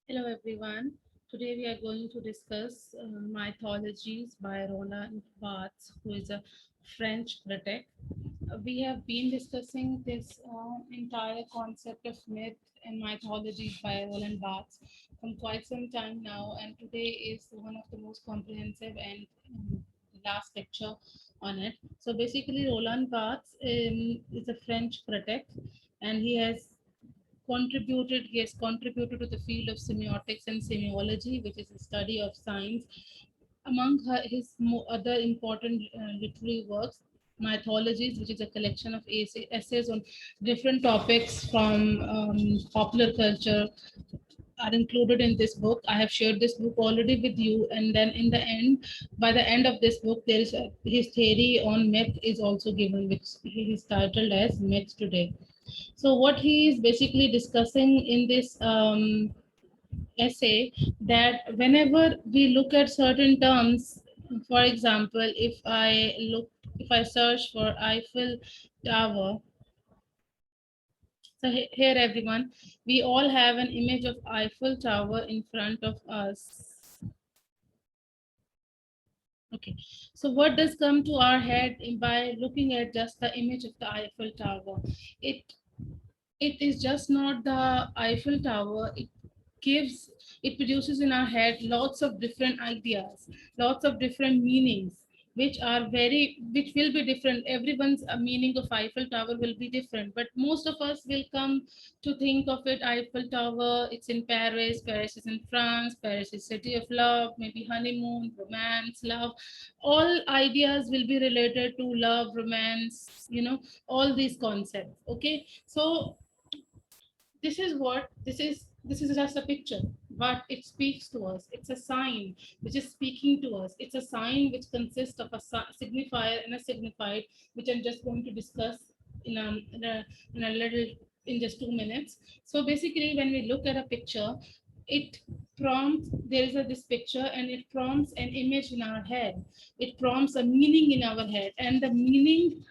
Hello everyone. Today we are going to discuss mythologies by Roland Barthes, who is a French critic. We have been discussing this entire concept of myth and mythologies by Roland Barthes from quite some time now, and today is one of the most comprehensive and last lecture on it. So basically, Roland Barthes is a French critic, and he has contributed to the field of semiotics and semiology, which is the study of science. Among his other important literary works, mythologies, which is a collection of essays on different topics from popular culture, are included in this book. I have shared this book already with you, and then in the end, by the end of this book, there is his theory on myth is also given, which he is titled as Myths Today. So what he is basically discussing in this essay, that whenever we look at certain terms, for example, if I search for Eiffel Tower, so here everyone, we all have an image of Eiffel Tower in front of us. Okay, so what does come to our head by looking at just the image of the Eiffel Tower? It it is just not the Eiffel Tower. Gives it produces in our head lots of different ideas, lots of different meanings, which will be different. Everyone's meaning of Eiffel Tower will be different, but most of us will come to think of it. Eiffel Tower, it's in Paris. Paris is in France. Paris is city of love, maybe honeymoon, romance, love. All ideas will be related to love, romance, all these concepts. Okay, so this is just a picture, but it speaks to us. It's a sign which is speaking to us. It's a sign which consists of a signifier and a signified, which I'm just going to discuss in a, in a, in a little, in just 2 minutes. So basically, when we look at a picture, it prompts, this picture, and it prompts an image in our head. It prompts a meaning in our head, and the meaning,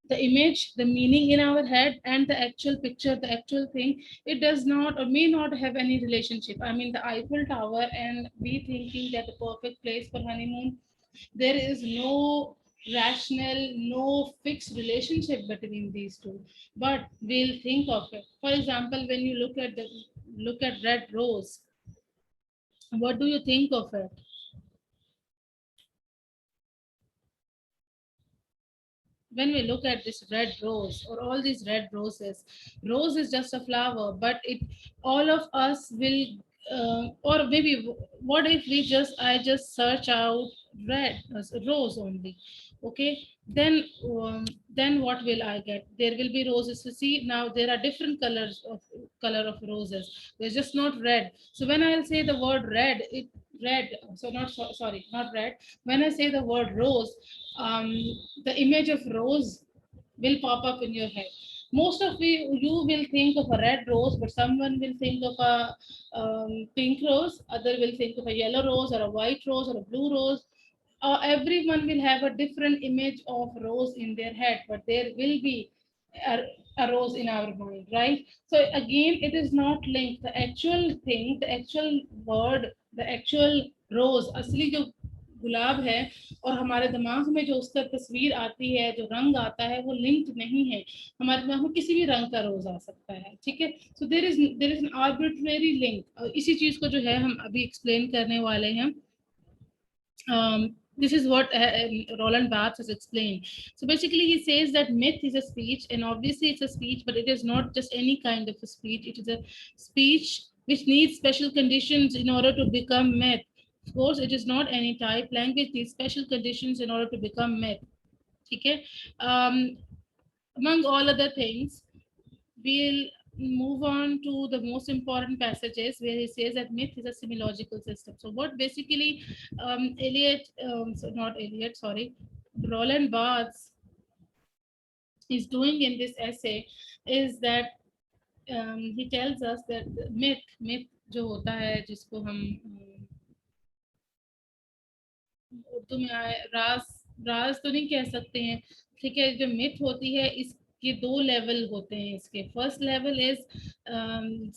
the image, the meaning in our head, and the actual picture, the actual thing, it does not or may not have any relationship. I mean, the Eiffel Tower and we thinking that the perfect place for honeymoon, there is no rational, no fixed relationship between these two. But we'll think of it. For example, when you look at red rose, what do you think of it? When we look at this red rose or all these red roses, rose is just a flower, but it, all of us will, or maybe what if we just, I just search out red as a rose only. Okay, then then what will I get? There will be roses. To see, now there are different color of roses. They're just not red. So when I'll say the word red, it red, so not sorry, not red. When I say the word rose, um, the image of rose will pop up in your head. Most of you will think of a red rose, but someone will think of a pink rose, other will think of a yellow rose or a white rose or a blue rose. Everyone will have a different image of rose in their head, but there will be a, a rose in our mind, right? So again, it is not linked. The actual thing, the actual word, the actual rose, असली जो गुलाब है, और हमारे दिमाग में जो उसका तस्वीर आती है, जो रंग आता है, वो लिंक्ड नहीं है। हमारे दिमाग में किसी भी रंग का रोज आ सकता है, ठीक है। So there is an arbitrary link. इसी चीज को जो है हम अभी एक्सप्लेन करने वाले हैं। This is what Roland Barthes has explained. So basically, he says that myth is a speech, and obviously it's a speech, but it is not just any kind of a speech. It is a speech which needs special conditions in order to become myth. Of course, it is not any type. Language needs special conditions in order to become myth. Okay. Among all other things, we'll move on to the most important passages where he says that myth is a semiological system. So what basically Roland Barthes is doing in this essay is that he tells us that myth जो होता है, जिसको हम उर्दू में आए राज, राज तो नहीं कह सकते हैं, ठीक है। जो मिथ होती है, इसके दो लेवल होते हैं। इसके फर्स्ट लेवल इज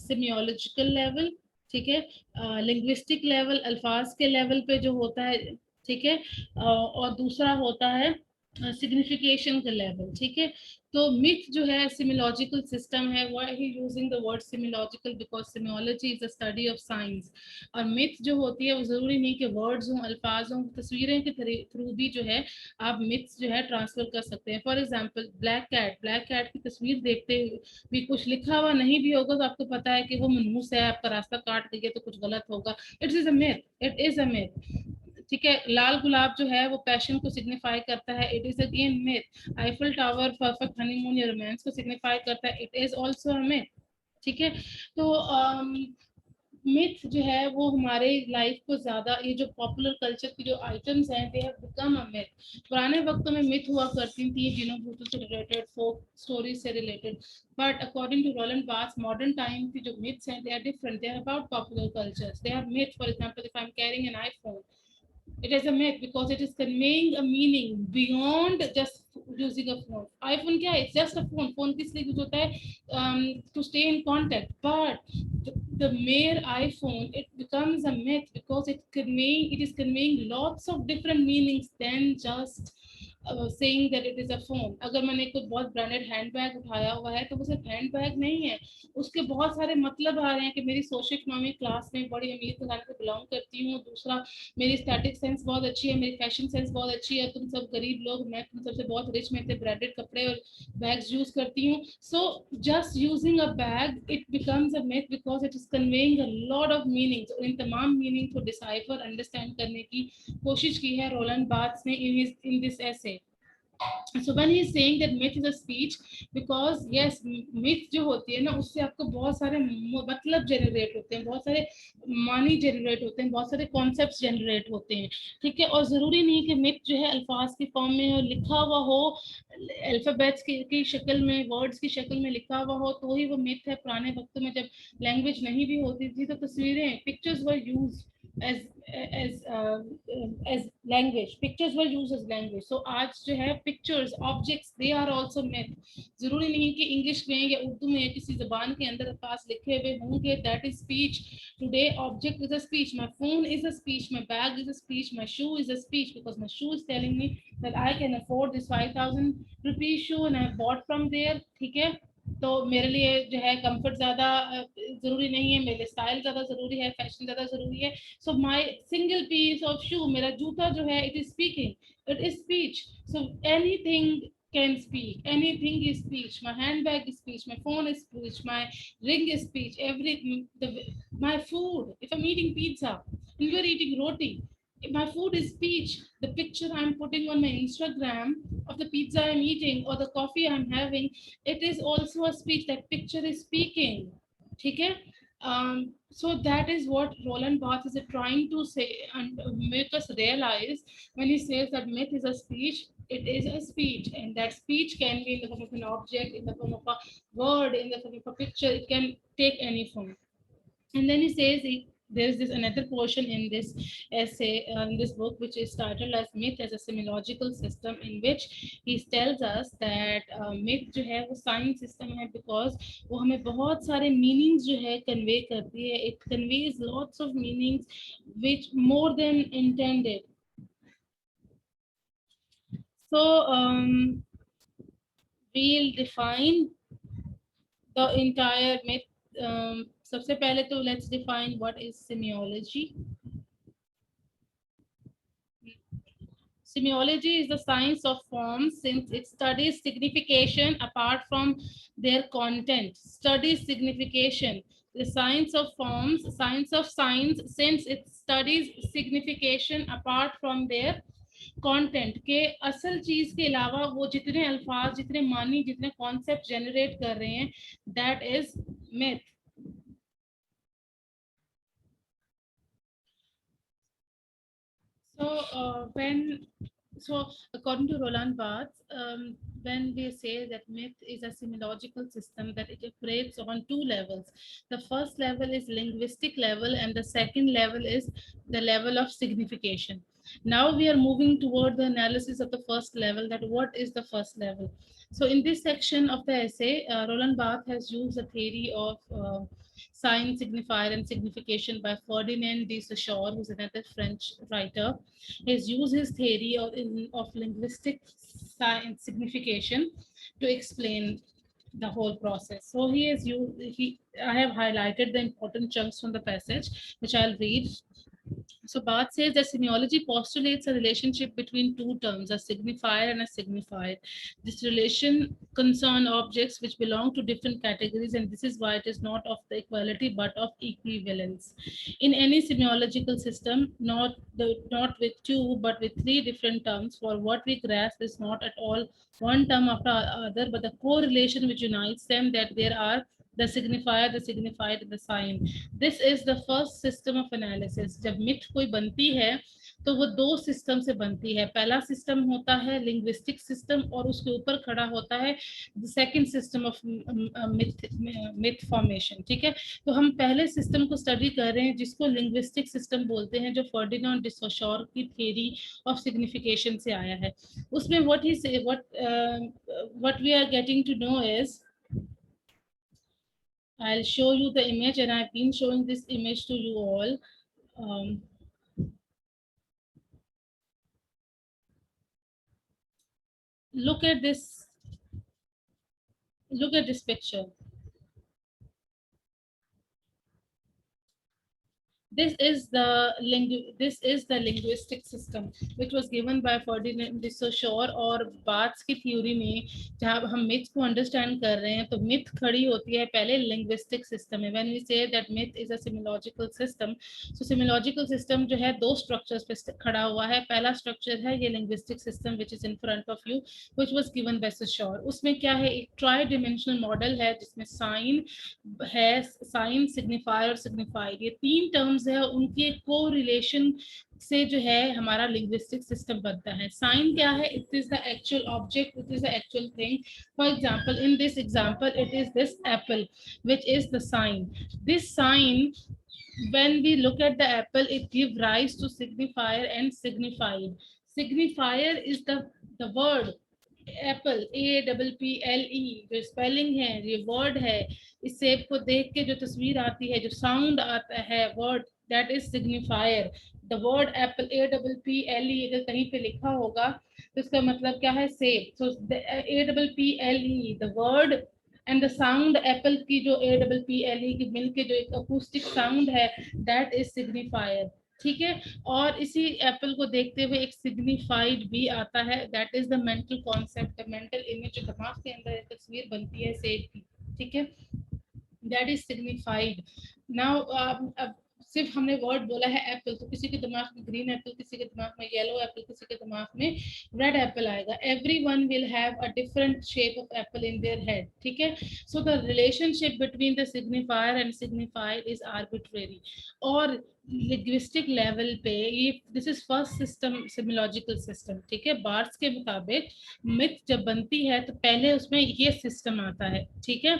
सिमियोलॉजिकल लेवल, ठीक है। लिंग्विस्टिक लेवल अल्फाज के लेवल पे जो होता है, ठीक है। और दूसरा होता है सिग्निफिकेशन का लेवल, ठीक है। तो मिथ जो है सिमिलॉजिकल सिस्टम है। Why he using the word semiological, because semiology is the study of science. और मिथ जो होती है वो जरूरी नहीं कि वर्ड्स हों, अल्फाज हों, तस्वीरें के थ्रू भी जो है आप मिथ्स जो है ट्रांसफर कर सकते हैं। For example black cat, black cat की तस्वीर देखते भी कुछ लिखा हुआ नहीं भी होगा तो आपको पता है कि वो मनहूस है, आपका रास्ता काट गई है तो कुछ गलत होगा। It is a myth, it is a myth, ठीक है। लाल गुलाब जो है वो पैशन को सिग्निफाई करता है, it is again myth. Eiffel tower perfect honeymoon या रोमांस को सिग्निफाई करता है, it is also a myth, ठीक है। तो मिथ जो है वो हमारे लाइफ को ज्यादा, ये जो पॉपुलर कल्चर की जो आइटम्स हैं they have become a myth. पुराने वक्तों में मिथ हुआ करती थी जिनों भूतों से रिलेटेड, फोक स्टोरी से related. But according to Roland Barthes modern time की जो मिथ्स हैं they are different, they are about popular cultures, they are myth. For example if I am carrying an iPhone, it is a myth because it is conveying a meaning beyond just using a phone. iPhone क्या है? It's just a phone. phone किस लिए use होता है? To stay in contact. But the mere iPhone, it becomes a myth because it is conveying lots of different meanings than just saying that it is a phone. अगर मैंने कोई बहुत branded handbag उठाया हुआ है तो वो सिर्फ हैंडबैग नहीं है, उसके बहुत सारे मतलब आ रहे हैं कि मेरी सोशो इकोनॉमिक क्लास में बड़ी अमीर खानदान से बिलोंग करती हूँ। दूसरा, मेरी स्टैटिक सेंस बहुत अच्छी है, मेरी फैशन सेंस बहुत अच्छी है, तुम सब गरीब लोग, मैं तुम सबसे बहुत रिच, मैं इतने ब्रांडेड कपड़े और बैग्स यूज करती हूँ। So just using a bag it becomes a myth because it is conveying a lot of meanings. इन तमाम मीनिंग को डिसाइफर अंडरस्टैंड करने की कोशिश की है रोलैंड बार्थ्स ने इन दिस ऐसे। So when he's saying that myth is a speech, because yes, myth जो होती है ना उससे आपको बहुत सारे मतलब जनरेट होते हैं, बहुत सारे मानी जनरेट होते हैं, बहुत सारे कॉन्सेप्ट्स जनरेट होते हैं, ठीक है। और जरूरी नहीं कि मिथ जो है अल्फाज की फॉर्म में हो, लिखा हुआ हो, अल्फाबेट्स की शक्ल में, वर्ड्स की शक्ल में लिखा हुआ हो तो ही वो मिथ है। पुराने वक्तों में जब लैंग्वेज नहीं भी होती थी तो तस्वीरें, pictures were use as as language, pictures were used as language. So आज जो है pictures, objects, they are also myth। जरूरी नहीं कि इंग्लिश में या उर्दू में या किसी जबान के अंदर पास लिखे हुए होंगे, that is speech। Today object is a speech, my phone is a speech, my bag is a speech, my shoe is a speech, because my shoe is telling me that I can afford this 5,000 rupees shoe and I bought from there, ठीक है। तो मेरे लिए जो है comfort ज्यादा जरूरी नहीं है, मेरे लिए स्टाइल ज्यादा जरूरी है, फैशन ज्यादा जरूरी है। So my single piece of shoe, मेरा जूता जो है, it is speaking, it is speech। So anything can speak, anything is speech। My handbag is speech, my phone is speech, my ring is speech, my food, if I'm eating pizza and you're eating roti, my food is speech। The picture I'm putting on my Instagram of the pizza I'm eating or the coffee I'm having, it is also a speech, that picture is speaking, ठीक है। So that is what Roland Barthes is trying to say and make us realize when he says that myth is a speech. It is a speech, and that speech can be in the form of an object, in the form of a word, in the form of a picture. It can take any form. And then he says there's this another portion in this essay, in this book, which is titled as myth as a semiological system, in which he tells us that myth जो है वो science system है because वो हमें बहुत सारे meanings जो है convey करती है। It conveys lots of meanings which more than intended। So we'll define the entire myth। सबसे पहले तो let's define what is semiology। Semiology is the science of forms since it studies signification apart from their content. Studies signification. The science of forms, science of signs, since it studies signification apart from their content के, असल चीज के अलावा वो जितने अल्फाज, जितने मानी, जितने कॉन्सेप्ट जनरेट कर रहे हैं, that is myth. So according to Roland Barthes, when we say that myth is a semiological system, that it operates on two levels. The first level is linguistic level, and the second level is the level of signification. Now we are moving toward the analysis of the first level, that what is the first level. So in this section of the essay, Roland Barthes has used the theory of sign, signifier, and signification by Ferdinand de Saussure, who's another French writer. He's used his theory of linguistic sign signification to explain the whole process. So he has used, I have highlighted the important chunks from the passage, which I'll read. So Barth says that semiology postulates a relationship between two terms, a signifier and a signified. This relation concern objects which belong to different categories, and this is why it is not of the equality but of equivalence. In any semiological system, not with two but with three different terms, for what we grasp is not at all one term after other, but the correlation which unites them, that there are the signifier, the signified, the sign. This is the first system of analysis. जब myth कोई बनती है तो वो दो system से बनती है. पहला सिस्टम होता है लिंग्विस्टिक सिस्टम और उसके ऊपर खड़ा होता है second system of myth formation. ठीक है, तो हम पहले सिस्टम को स्टडी कर रहे हैं जिसको लिंग्विस्टिक सिस्टम बोलते हैं, जो फर्डिनांड de Saussure की थ्योरी ऑफ सिग्निफिकेशन से आया है. उसमें what we are getting to know is, I'll show you the image, and I've been showing this image to you all. Look at this. Look at this picture. This is the linguistic system which was given by Ferdinand de Saussure. और bards की theory में जहाँ हम myth को understand कर रहे हैं तो मिथ खड़ी होती है पहले लिंग्विस्टिक सिस्टम में. When we say that myth is a semiological system, so semiological system जो है दो स्ट्रक्चर्स पे खड़ा हुआ है. पहला स्ट्रक्चर है ये linguistic system which is in front of you, which was given by Saussure. उसमें क्या है, एक ट्राई डिमेंशनल मॉडल है जिसमें साइन है, साइन, सिग्निफायर और सिग्निफाइड, ये तीन टर्म्स है, उनके को रिलेशन से जो है हमारा लिंग्विस्टिक सिस्टम बनता है. साइन क्या है, it is the actual object, it is the actual thing. For example, in this example it is this apple which is the sign. This sign, when we look at the apple, it gives rise to signifier and signified. Signifier is the word Apple, APPLE, जो spelling है, ये word है. इस सेब को देख के जो तस्वीर आती है, जो साउंड आता है, word, that is signifier. The word Apple, APPLE, अगर कहीं पे लिखा होगा तो इसका मतलब क्या है, सेब. सो APPLE, the word and the sound Apple की जो APPLE की मिलके जो एक अकूस्टिक साउंड है, दैट इज सिग्निफायर. ठीक है, और इसी एप्पल को देखते हुए एक सिग्निफाइड भी आता है, that is the mental concept, mental image जो दिमाग के अंदर एक तस्वीर बनती है सेब की. ठीक है, दैट इज सिग्निफाइड. नाउ अब सिर्फ हमने वर्ड बोला है एप्पल, तो किसी के दिमाग में ग्रीन एप्पल, किसी के दिमाग में येलो एप्पल, किसी के दिमाग में रेड एप्पल आएगा. Everyone will have a different shape of apple in their head. ठीक है, so the relationship between the signifier and signified is arbitrary. और लिंग्विस्टिक लेवल पे ये this is first system, semiological system. ठीक है, bards के मुताबिक मिथ जब बनती है तो पहले उसमें ये सिस्टम आता है. ठीक है,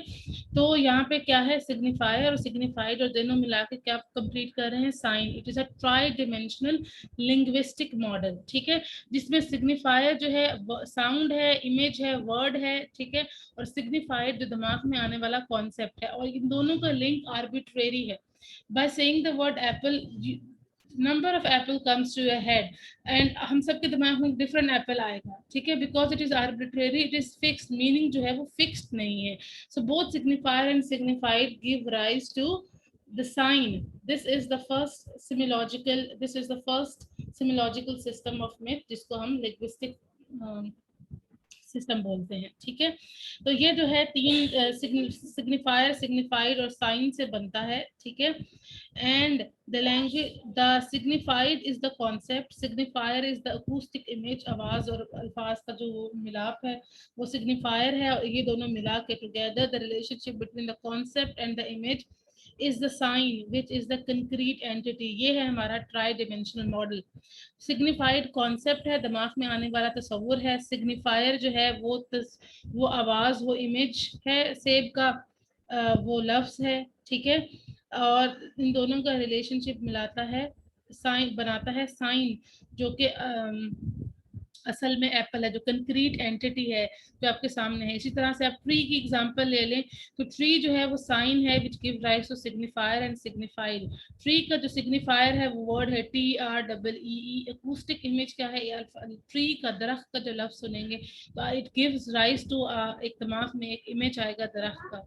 तो यहाँ पे क्या है, सिग्निफायर और सिग्निफाइड और दोनों मिला के क्या कंप्लीट कर रहे हैं, sign. It is a tri dimensional linguistic model. ठीक है, जिसमें सिग्निफायर जो है साउंड है, इमेज है, वर्ड है. ठीक है, और सिग्निफाइड जो दिमाग में आने वाला कॉन्सेप्ट है, और इन दोनों का लिंक आर्बिट्रेरी है. by saying the word apple, number of apple comes to your head, and हम सबके दिमाग में different apple आएगा. ठीक है, because it is arbitrary, it is fixed, meaning जो है वो fixed नहीं है. So both signifier and signified give rise to the sign. This is the first semiological system of myth जिसको हम linguistic सिस्टम बोलते हैं. ठीक है, तो ये जो है तीन सिग्निफायर, सिग्निफाइड और साइन से बनता है. ठीक है, and the language, the signified is the concept, signifier is the acoustic image, आवाज और अल्फाज का जो मिलाप है वो सिग्निफायर है. और ये दोनों मिला के together the relationship between the concept and the image is the sign which is the concrete entity. ये है हमारा try dimensional model. Signified concept है, दिमाग में आने वाला तस्वुर है. सिग्निफायर जो है वो आवाज, वो इमेज है, सेब का वो लफ्ज है. ठीक है, और इन दोनों का रिलेशनशिप मिलाता है साइन बनाता है, साइन जो कि असल में एप्पल है, जो कंक्रीट एंटिटी है जो आपके सामने है। इसी तरह से आप ट्री की एग्जांपल ले लें तो ट्री जो है वो साइन है which give rise to signifier and signified. Tree का जो सिग्निफायर है वो वर्ड है TREE। अकूस्टिक इमेज क्या है यार, ट्री का, दरख्त का जो लफ्ज सुनेंगे तो इट गिव्स राइज टू, एक दिमाग में एक इमेज आएगा दरख्त का।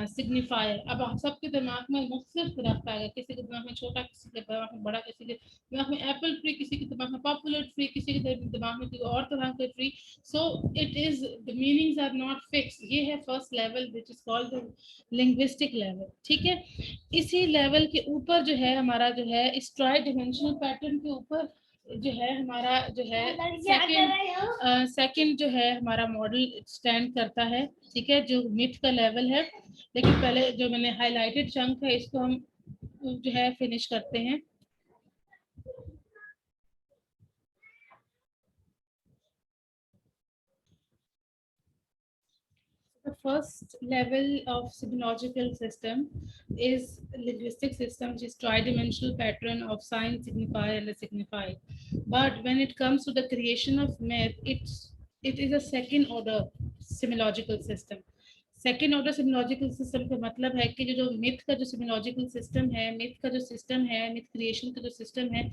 सिग्निफायर, अब आप सबके दिमाग में मुख्तलिफ दरख्त आएगा, किसी के दिमाग में छोटा, किसी के दिमाग में बड़ा, किसी के दिमाग में एप्पल ट्री, किसी के दिमाग में पॉपुलर ट्री, किसी के दिमाग में कोई और तरह का tree. So it is, the meanings are not fix. ये है first level which is called the linguistic level, ठीक है। इसी लेवल के ऊपर जो है हमारा जो है इस ट्राई डिमेंशनल पैटर्न के ऊपर जो है हमारा जो है सेकंड जो है हमारा मॉडल स्टैंड करता है, ठीक है, जो मिथ का लेवल है। लेकिन पहले जो मैंने हाईलाइटेड चंक है इसको हम जो है फिनिश करते हैं। The first level of symbological system is linguistic system, which is tri-dimensional pattern of sign, signifier, and a signified. But when it comes to the creation of myth, it is a second order semological system. Second order semiological system का मतलब है कि जो myth का जो सिम्योलॉजिकल system है, myth का जो सिस्टम है, मिथ क्रिएशन का जो सिस्टम है,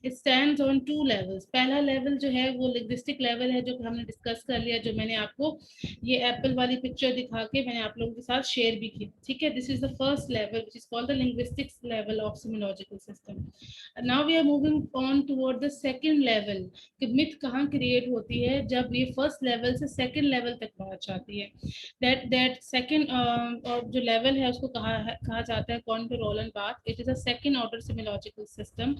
it stands on two levels. पहला लेवल जो है वो लिंग्विस्टिक लेवल है, जो हमने डिस्कस कर लिया, जो मैंने आपको ये एप्पल वाली पिक्चर दिखा के मैंने आप लोगों के साथ शेयर भी की, ठीक है। This is the first level which is called the linguistic level of semiological system. Now we are moving on toward the second level कि मिथ कहाँ क्रिएट होती है, जब ये फर्स्ट लेवल से सेकंड लेवल तक पहुंच जाती है। दैट सेकंड जो लेवल है उसको कहा जाता है कॉन्टरोलन पाथ। It is a second order semiological system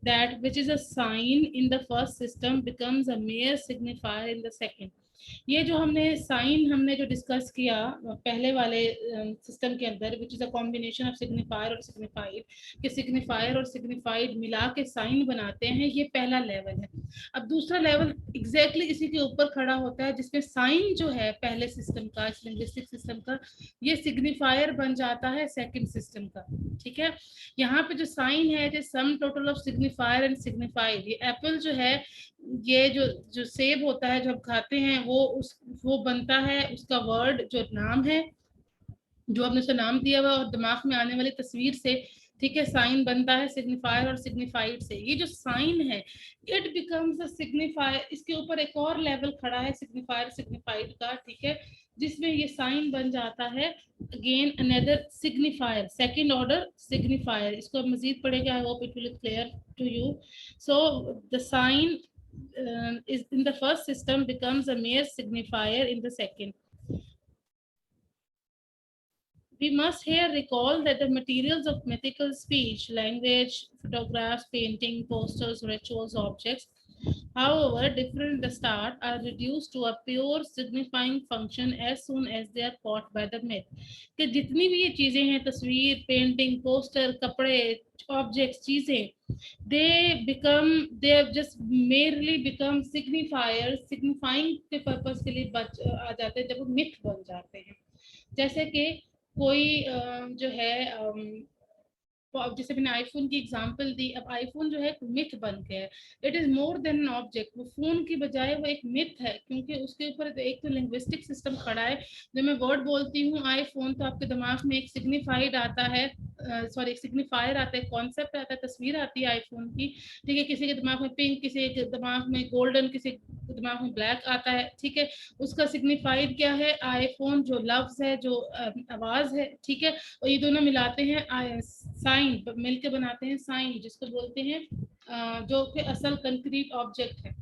that which is a sign in the first system becomes a mere signifier in the second. ये जो हमने साइन हमने जो डिस्कस किया पहले वाले सिस्टम के अंदर, which is a combination of signifier और सिग्निफाइड, कि सिग्निफायर और सिग्निफाइड मिला के साइन बनाते हैं, ये पहला लेवल है। अब दूसरा लेवल एग्जैक्टली इसी के ऊपर खड़ा होता है, जिसमें साइन जो है पहले सिस्टम का, लिंग्विस्टिक सिस्टम का, ये सिग्निफायर बन जाता है सेकंड सिस्टम का, ठीक है। यहाँ पे जो साइन है, जो sum total of signifier and signified, ये एप्पल जो है, ये जो जो सेब होता है जो हम खाते हैं, वो बनता है, उसका वर्ड जो नाम है, जो आपने उसका नाम दिया हुआ और दिमाग में आने वाली तस्वीर से, ठीक है, साइन बनता है सिग्निफायर और सिग्निफाइड से। ये जो साइन है इट बिकम्स अ सिग्निफायर, इसके ऊपर एक और लेवल खड़ा है सिग्निफायर सिग्निफाइड का, ठीक है, जिसमें ये साइन बन जाता है again another signifier, second order signifier. इसको मजीद पढ़ेगा, I hope it will clear to you. So the sign is in the first system becomes a mere signifier in the second. We must here recall that the materials of mythical speech, language, photographs, painting, posters, rituals, objects, however different at the start, are reduced to a pure signifying function as soon as they are caught by the myth. कि जितनी भी ये चीजें हैं, तस्वीर, painting, poster, कपड़े, objects, चीजें, they have just merely become signifiers, signifying के पर्पस के लिए आ जाते हैं जब वो मिथ बन जाते हैं। जैसे कि कोई जो है तो अब जैसे मैंने आईफोन की एग्जांपल दी, अब आईफोन जो है मिथ बन के है, it is more than an object. वो फोन की बजाय वो एक मिथ है, क्योंकि उसके ऊपर एक तो लिंग्विस्टिक सिस्टम खड़ा है। जब मैं वर्ड बोलती हूँ आईफोन तो आपके दिमाग में एक सिग्निफाइड आता है, सॉरी, एक सिग्निफायर आता है, कॉन्सेप्ट आता है, तस्वीर आती है आईफोन की, ठीक है। किसी के दिमाग में पिंक, किसी के दिमाग में गोल्डन, किसी के दिमाग में ब्लैक आता है, ठीक है। उसका सिग्निफाइड क्या है? आईफोन जो लफ्ज है, जो आवाज है, ठीक है, और ये दोनों मिलाते हैं साइन, मिलके बनाते हैं साइन, जिसको बोलते हैं जो कि असल कंक्रीट ऑब्जेक्ट है।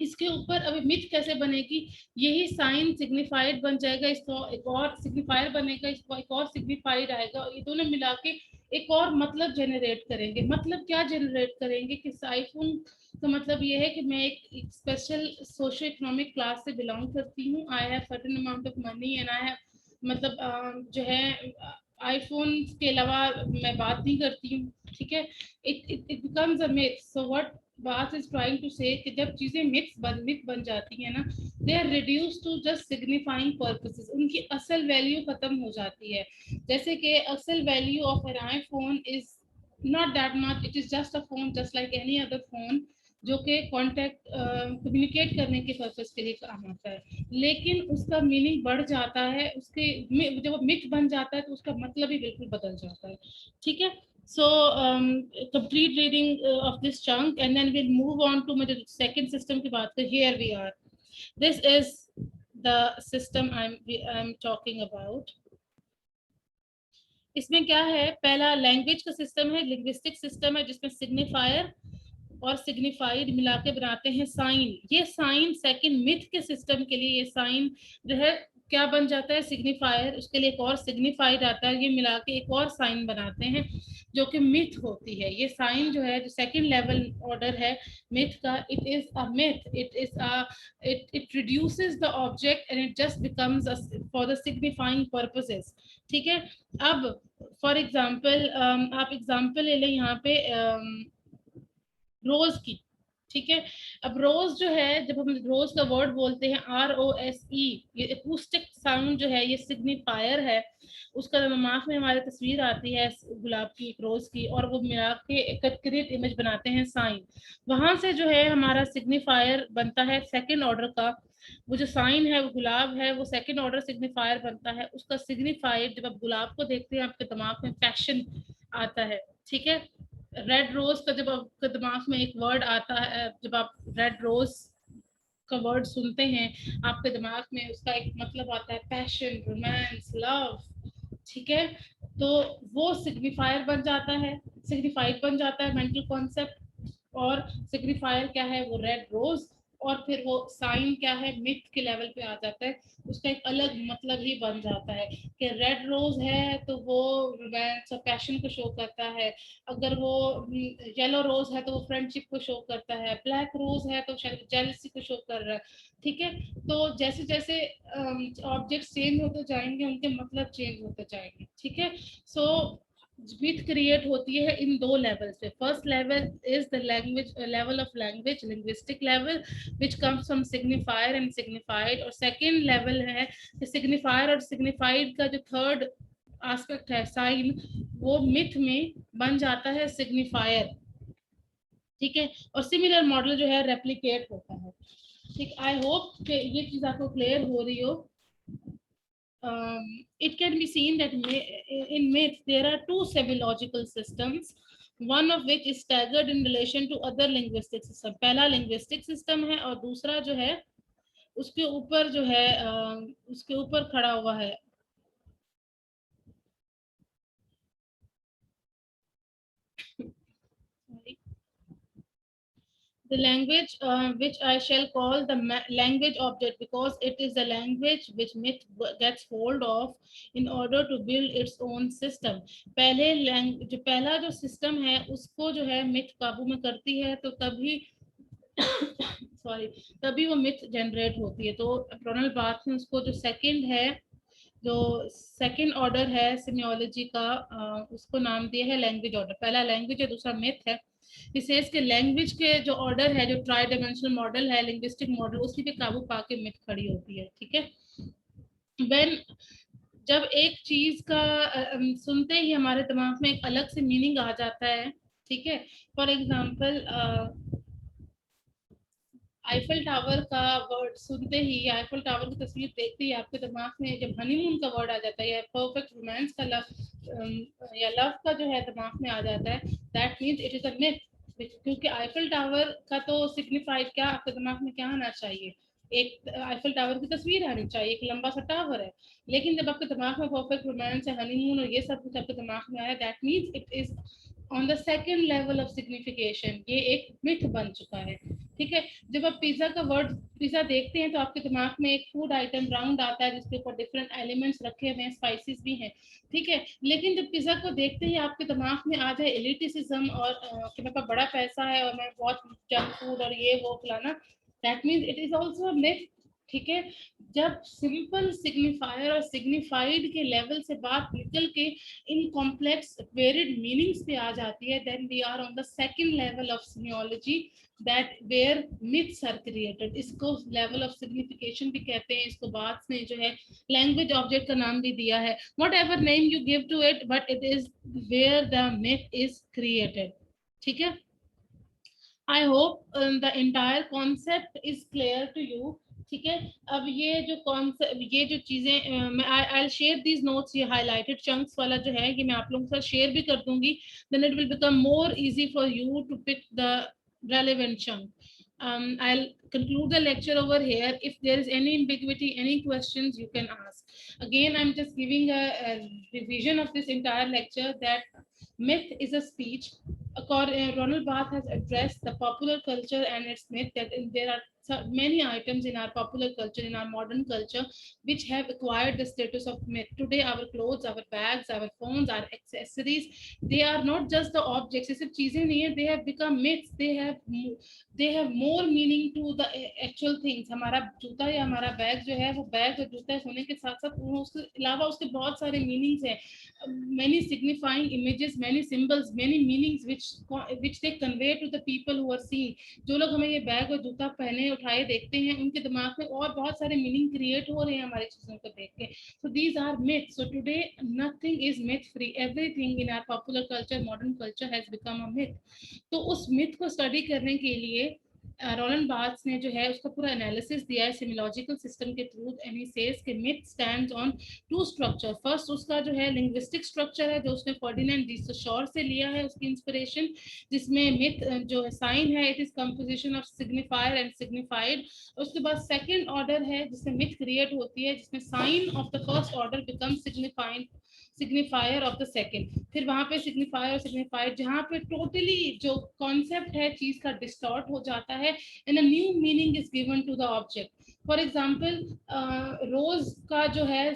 इसके ऊपर अभी मिथ कैसे बनेगी? यही साइन सिग्निफाइड बन जाएगा, इसको एक और सिग्निफायर बनेगा, इसको एक और सिग्निफाइड आएगा, और ये दोनों मिला के एक और मतलब जनरेट करेंगे। मतलब क्या जनरेट करेंगे कि आईफोन का मतलब ये है कि मैं एक स्पेशल सोशो इकोनॉमिक क्लास से बिलोंग करती हूँ, I have certain amount of money and I have, मतलब जो है आईफोन के अलावा मैं बात नहीं करती हूँ, ठीक है। It becomes a myth. So what Barthes is trying to say कि जब चीजें मिथ बन जाती है ना, they are reduce to just signifying purposes, उनकी असल वैल्यू खत्म हो जाती है। जैसे कि असल value of an iPhone is not that much, it is just a phone just like any other phone, जो कि कॉन्टेक्ट कम्युनिकेट करने के पर्पज के लिए काम आता है, लेकिन उसका मीनिंग बढ़ जाता है, उसके जब वो मिथ बन जाता है तो उसका मतलब ही बिल्कुल बदल जाता है। ठीक है, so complete reading of this chunk and then we'll move on to मुझे second system की बात कर, here we are, this is the system I'm talking about। इसमें क्या है, पहला लैंग्वेज का सिस्टम है, लिंग्विस्टिक सिस्टम है, जिसमें सिग्निफायर और सिग्निफाइड मिला के बनाते हैं साइन। ये साइन सेकंड मिथ के सिस्टम के लिए, ये साइन जो है क्या बन जाता है, सिग्निफायर, उसके लिए एक और सिग्निफाइड आता है, ये मिला के एक और साइन बनाते हैं जो कि मिथ होती है। ये साइन जो है, जो सेकंड लेवल ऑर्डर है मिथ का, it is a myth, it is a it reduces the object and it just becomes for the signifying purposes. ठीक है, अब फॉर एग्जाम्पल आप एग्जाम्पल ले लें यहाँ पे रोज की। ठीक है, अब रोज जो है, जब हम रोज का वर्ड बोलते हैं ROSE, ये एकूस्टिक साउंड जो है, ये सिग्निफायर है, उसका दिमाग में हमारे तस्वीर आती है गुलाब की, एक रोज की, और वो मिला के एक क्रिएट इमेज बनाते हैं साइन। वहां से जो है हमारा सिग्निफायर बनता है सेकंड ऑर्डर का। वो जो साइन है, वो गुलाब है, वो सेकंड ऑर्डर सिग्निफायर बनता है। उसका सिग्निफायर, जब आप गुलाब को देखते हैं आपके दिमाग में पैशन आता है। ठीक है, रेड रोज का जब आपके दिमाग में एक वर्ड आता है, जब आप रेड रोज का वर्ड सुनते हैं, आपके दिमाग में उसका एक मतलब आता है पैशन, रोमांस, लव। ठीक है, तो वो सिग्निफायर बन जाता है, सिग्निफाइड बन जाता है मेंटल कॉन्सेप्ट। और सिग्निफायर क्या है, वो रेड रोज, और फिर वो साइन क्या है, मिथ के लेवल पे आ जाता है, उसका एक अलग मतलब ही बन जाता है कि रेड रोज है तो वो रोमांस और पैशन को शो करता है, अगर वो येलो रोज है तो वो फ्रेंडशिप को शो करता है, ब्लैक रोज है तो जेलसी को शो कर रहा है। ठीक है, तो जैसे जैसे ऑब्जेक्ट चेंज होते जाएंगे उनके मतलब चेंज होते जाएंगे। ठीक है, सो विथ क्रिएट होती है इन दो लेवल्स पे। First level is the language level of language, linguistic level, which comes from signifier and signified. और सेकेंड लेवल है सिग्निफायर और सिग्निफाइड का जो थर्ड एस्पेक्ट है साइन, वो मिथ में बन जाता है सिग्निफायर। ठीक है, और सिमिलर मॉडल जो है रेप्लिकेट होता है। ठीक, आई होप कि ये चीज आपको क्लियर हो रही हो। It can be seen that in myth there are two semiological systems, one of which is staggered in relation to other linguistic system। पहला linguistic system है और दूसरा जो है उसके ऊपर जो है उसके ऊपर खड़ा हुआ है। The language which I shall call the language object, because it is the language which myth gets hold of in order to build its own system। पहले जो पहला जो सिस्टम है उसको जो है मिथ काबू में करती है, तो तभी सॉरी तभी वो मिथ जनरेट होती है। तो रोनाल्ड बार्थ ने उसको जो सेकंड है, जो सेकंड ऑर्डर है सिमियोलॉजी का, उसको नाम दिया है लैंग्वेज ऑर्डर। पहला लैंग्वेज है, दूसरा मिथ है। विशेष के लैंग्वेज के जो ऑर्डर है, जो ट्राई डायमेंशनल मॉडल है, लिंग्विस्टिक मॉडल, उसी पे काबू पाके मिथ खड़ी होती है। ठीक है, व्हेन जब एक चीज का सुनते ही हमारे दिमाग में एक अलग से मीनिंग आ जाता है। ठीक है, फॉर एग्जाम्पल आईफल टावर का वर्ड सुनते ही, आईफल टावर की तस्वीर देखते ही आपके दिमाग में जब हनीमून का वर्ड आ जाता है, या परफेक्ट रोमांस का लव या लव का जो है दिमाग में आ जाता है, that means it is a myth. क्योंकि आईफल टावर का तो सिग्निफाइड क्या आपके दिमाग में क्या आना चाहिए, एक आईफल टावर की तस्वीर आनी चाहिए, एक लंबा सा टावर है। लेकिन जब आपके दिमाग में परफेक्ट रोमांस है, हनीमून और ये सब कुछ आपके दिमाग में आया, that means it is on the second level of signification, ये एक मिथ बन चुका है। ठीक है, जब आप पिज्जा का वर्ड पिज्जा देखते हैं तो आपके दिमाग में एक फूड आइटम राउंड आता है जिसके ऊपर डिफरेंट एलिमेंट्स रखे हुए हैं, स्पाइसेस भी हैं। ठीक है, लेकिन जब पिज्जा को देखते ही आपके दिमाग में आ जाए एलिटिसिज्म और कि मेरे पास बड़ा पैसा है और मैं बहुत जंक फूड और ये वो फलाना, that means it is also a myth. ठीक है, जब सिंपल सिग्निफायर और सिग्निफाइड के लेवल से बात निकल के इन कॉम्प्लेक्स वेरिड मीनिंग्स पे आ जाती है, then we are on the second level of semiology, that where myths are created. इसको लेवल ऑफ सिग्निफिकेशन भी कहते हैं, इसको बात ने जो है लैंग्वेज ऑब्जेक्ट का नाम भी दिया है, whatever name you give to it, but it is where the myth is created. ठीक है, I hope the entire concept is clear to you. ठीक है, अब ये जो कॉन्सेप्ट, ये जो चीजें मैं आई शेयर दीज नोट्स, ये हाईलाइटेड चंक्स वाला जो है ये मैं आप लोगों के साथ शेयर भी कर दूंगी, then it will become more easy for you to pick the relevant chunk. I'll conclude the lecture over here. If there is any ambiguity, any questions, you can ask. Again, I'm just giving a revision of this entire lecture, that myth is a speech. Ronald Barthes has addressed the popular culture and its myth, that there are many items in our popular culture, in our modern culture, which have acquired the status of myth. Today, our clothes, our bags, our phones, our accessories, they are not just the objects. They have become myths. They have more meaning to the actual things. हमारा जूता या हमारा bag जो है वो bag और जूता होने के साथ साथ उसके अलावा उसके बहुत सारे मीनिंग्स हैं, many signifying images, many symbols, many meanings which they convey to the people who are seeing. जो लोग हमें ये बैग और जूता पहने उठाए देखते हैं, उनके दिमाग में और बहुत सारे मीनिंग क्रिएट हो रहे हैं हमारी चीजों को देख के. So these are myths. So today nothing is myth free. Everything in our popular culture, modern culture has become a myth. तो उस myth को स्टडी करने के लिए रोलन बार्थ्स ने जो है उसका पूरा एनालिसिस दिया है सिमियोलॉजिकल सिस्टम के थ्रू, एंड ही सेज कि myth stands on two structure. First उसका जो है लिंग्विस्टिक स्ट्रक्चर है, जो उसने फर्डिनेंड डी सोशर से लिया है उसकी इंस्पिरेशन, जिसमें myth जो है साइन है, it is composition of signifier and signified. उसके बाद सेकंड ऑर्डर है जिसमें myth क्रिएट होती है, जिसमें sign of the first order become signifier of the second. फिर वहां पे सिग्निफायर और सिग्निफाइड जहाँ पे टोटली जो कॉन्सेप्ट है चीज का डिस्टॉर्ट हो जाता है, and a new meaning is given to the object. For example, rose का जो है,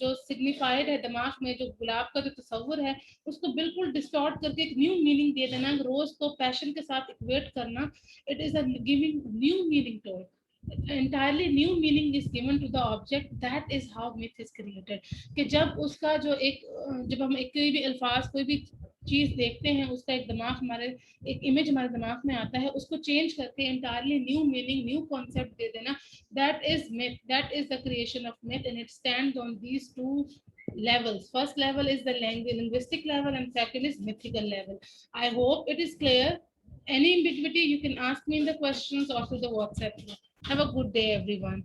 जो सिग्निफाइड है दिमाग में, जो गुलाब का जो तस्वुर है उसको बिल्कुल डिस्टॉर्ट करके एक न्यू मीनिंग दे देना, रोज को पैशन के साथ इक्वेट करना, it is a giving new meaning to it. entirely new meaning is given to the object. That is how myth is created. कि जब उसका जो एक, जब हम एक कोई भी अल्फाज, कोई भी चीज देखते हैं, उसका एक दिमाग हमारे, एक इमेज हमारे दिमाग में आता है, उसको चेंज करके entirely new meaning, new concept दे देना, that is myth. That is the creation of myth, and it stands on these two levels. First level is the linguistic level, and second is mythical level. I hope it is clear. Any ambiguity, you can ask me in the questions or through the WhatsApp group. Have a good day, everyone.